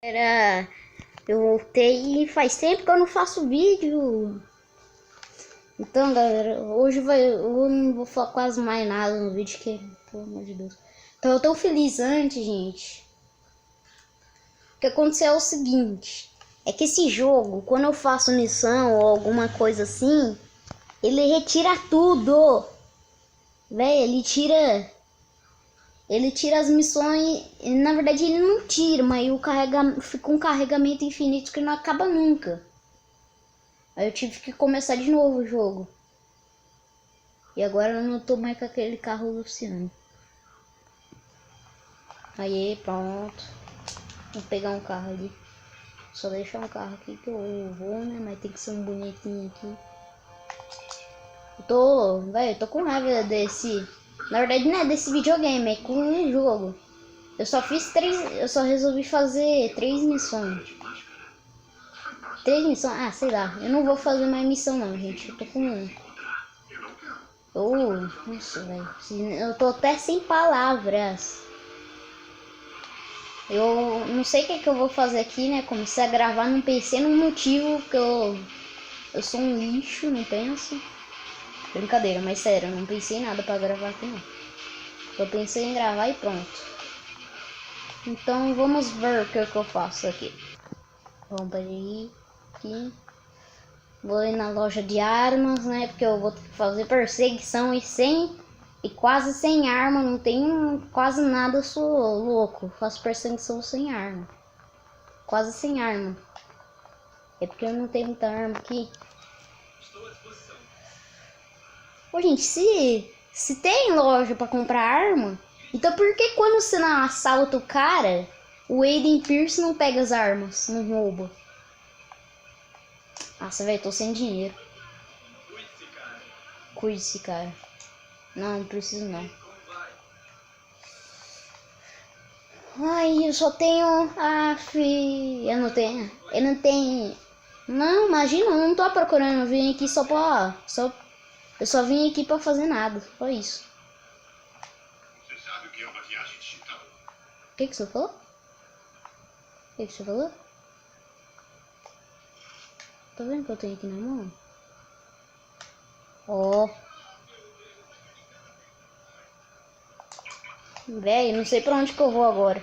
Eu voltei e faz tempo que eu não faço vídeo. Então, galera, eu não vou falar quase mais nada no vídeo, que, pelo amor de Deus. Então, eu tô feliz antes, gente. O que aconteceu é o seguinte: é que esse jogo, quando eu faço missão ou alguma coisa assim, ele retira tudo. Véi, ele tira as missões. Na verdade, ele não tira, mas fica um carregamento infinito que não acaba nunca. Aí eu tive que começar de novo o jogo. E agora eu não tô mais com aquele carro Luciano. Aí, pronto. Vou pegar um carro ali. Só deixar um carro aqui que eu vou, né? Mas tem que ser um bonitinho aqui. Eu tô com raiva desse... Na verdade não é desse videogame, é com um jogo. Eu só resolvi fazer 3 missões. 3 missões? Ah, sei lá. Eu não vou fazer mais missão não, gente. Eu tô com... Nossa, velho. Eu tô até sem palavras. Eu não sei o que eu vou fazer aqui, né? Comecei a gravar num PC num motivo que eu sou um lixo, não penso. Brincadeira, mas sério, eu não pensei em nada pra gravar aqui não. Eu pensei em gravar e pronto. Então vamos ver o que eu faço aqui. Vamos para aqui. Vou ir na loja de armas, né? Porque eu vou ter que fazer perseguição e quase sem arma. Não tenho quase nada, eu sou louco. Faço perseguição sem arma. Quase sem arma. É porque eu não tenho muita arma aqui. Ô, gente, se tem loja pra comprar arma, então por que quando você não assalta o cara, o Aiden Pierce não pega as armas, não rouba? Nossa, velho, tô sem dinheiro. Cuide-se, cara. Não preciso não. Ai, eu só tenho... eu não tenho... Não, imagina, eu não tô procurando. Eu vim aqui só pra... Eu só vim aqui pra fazer nada. Só isso. Você sabe o que é uma viagem digital? O que você falou? O que você falou? Tá vendo que eu tenho aqui na mão? Ó. Velho, não sei pra onde que eu vou agora.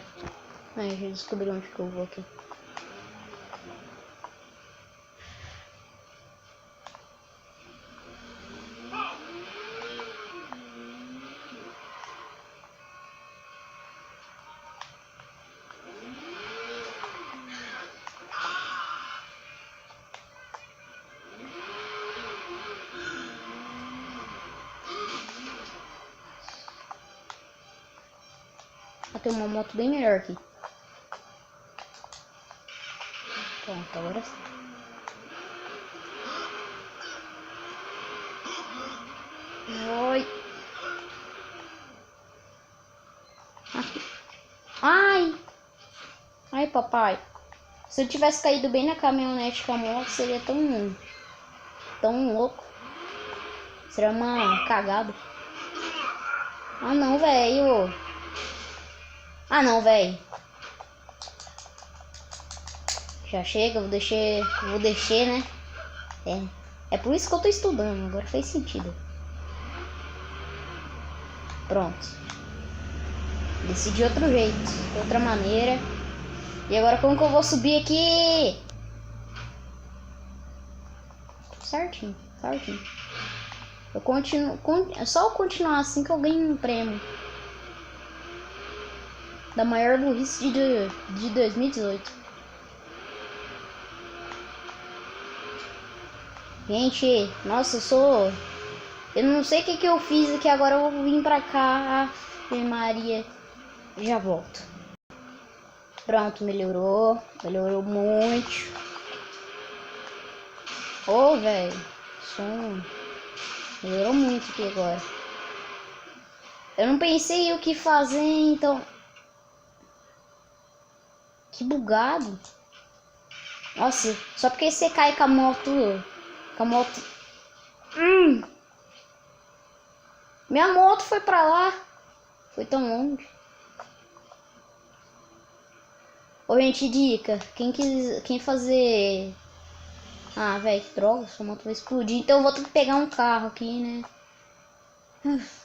Ai, já descobri onde que eu vou aqui. Tem uma moto bem melhor aqui. Pronto, agora sim. Oi. Aqui. Ai. Ai, papai. Se eu tivesse caído bem na caminhonete com a moto, seria tão louco. Seria uma cagada. Ah, não, velho. Ah, não, velho. Já chega, vou deixar, né? É por isso que eu tô estudando, agora fez sentido. Pronto. Decidi outro jeito, outra maneira. E agora como que eu vou subir aqui? Certinho, certinho. É só eu continuar assim que eu ganho um prêmio. Da maior burrice de 2018. Gente, nossa, eu não sei o que eu fiz aqui, agora eu vou vir pra cá. Ave Maria. Já volto. Pronto, melhorou. Melhorou muito. Ô, velho. Melhorou muito aqui agora. Eu não pensei o que fazer, então... Que bugado. Nossa, só porque você cai com a moto... Minha moto foi pra lá. Foi tão longe. Ô, gente, dica. Quem fazer... Ah, velho, que droga. Sua moto vai explodir. Então eu vou ter que pegar um carro aqui, né? Uf,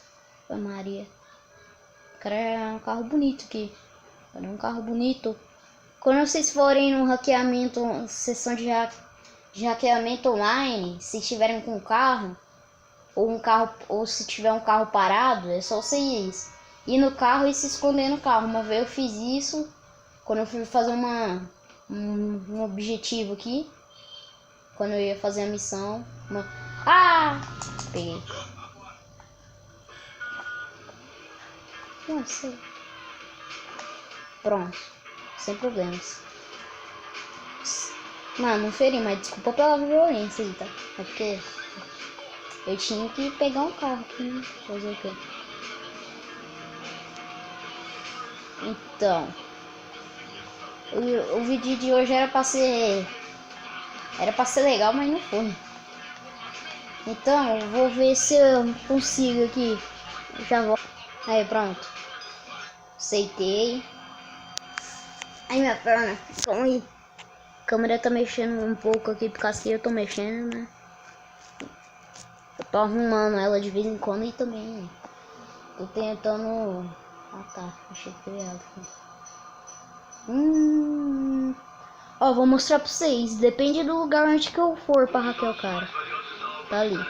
Maria. Cara, é um carro bonito aqui. Cadê um carro bonito? Quando vocês forem no hackeamento, sessão de hackeamento online, se tiverem com um carro, ou se tiver um carro parado, é só vocês ir no carro e se esconder no carro. Uma vez eu fiz isso quando eu fui fazer um objetivo aqui, quando eu ia fazer a missão. Ah! Peguei. Nossa. Pronto. Sem problemas. Não feri, mas desculpa pela violência aí, tá? É porque eu tinha que pegar um carro aqui, né? Fazer o quê? Então, o vídeo de hoje era pra ser legal, mas não foi. Então, eu vou ver se eu consigo aqui. Eu já vou. Aí, pronto. Aceitei. Ai, minha perna. Calma aí. A câmera tá mexendo um pouco aqui, porque assim eu tô mexendo, né? Eu tô arrumando ela de vez em quando e também tô tentando... Ah, tá. Achei que foi ela. Ó, vou mostrar pra vocês. Depende do lugar onde que eu for pra hackear o cara. Tá ali.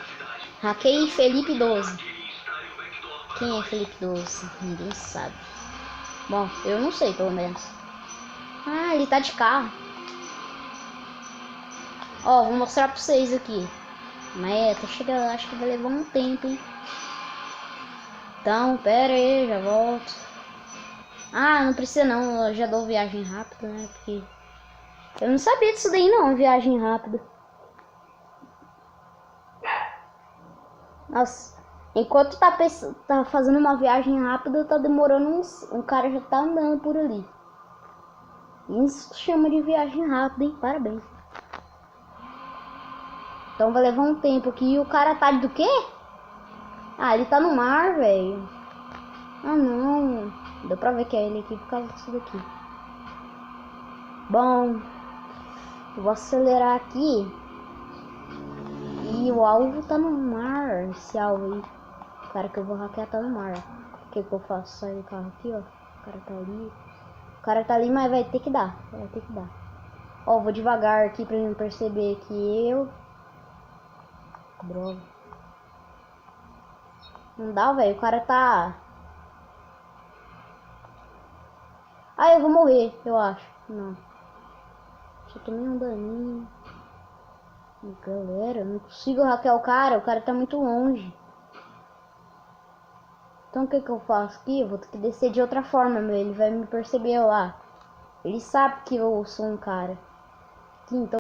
Hackei Felipe 12. Quem é Felipe 12? Ninguém sabe. Bom, eu não sei, pelo menos. Ah, ele tá de carro. Ó, vou mostrar pra vocês aqui. Mas tá chegando, acho que vai levar um tempo, hein? Então, pera aí, já volto. Ah, não precisa não, eu já dou viagem rápida, né? Porque eu não sabia disso daí não, viagem rápida. Nossa, enquanto tá fazendo uma viagem rápida, tá demorando um cara já tá andando por ali. Isso chama de viagem rápida, hein? Parabéns. Então vai levar um tempo aqui. E o cara tá do quê? Ah, ele tá no mar, velho. Ah, não. Deu pra ver que é ele aqui por causa disso daqui. Bom, eu vou acelerar aqui. E o alvo tá no mar. Esse alvo aí. O cara que eu vou hackear tá no mar. O que eu faço? Sair do carro aqui, ó. O cara tá ali. O cara tá ali, mas vai ter que dar. Vai ter que dar. Ó, vou devagar aqui pra ele perceber que eu... Droga. Não dá, velho. O cara tá... Ah, eu vou morrer, eu acho. Não. Só tomei um daninho. Galera, não consigo hackear o cara tá muito longe. Então o que eu faço aqui? Eu vou ter que descer de outra forma, meu. Ele vai me perceber lá. Ele sabe que eu sou um cara. Aqui, então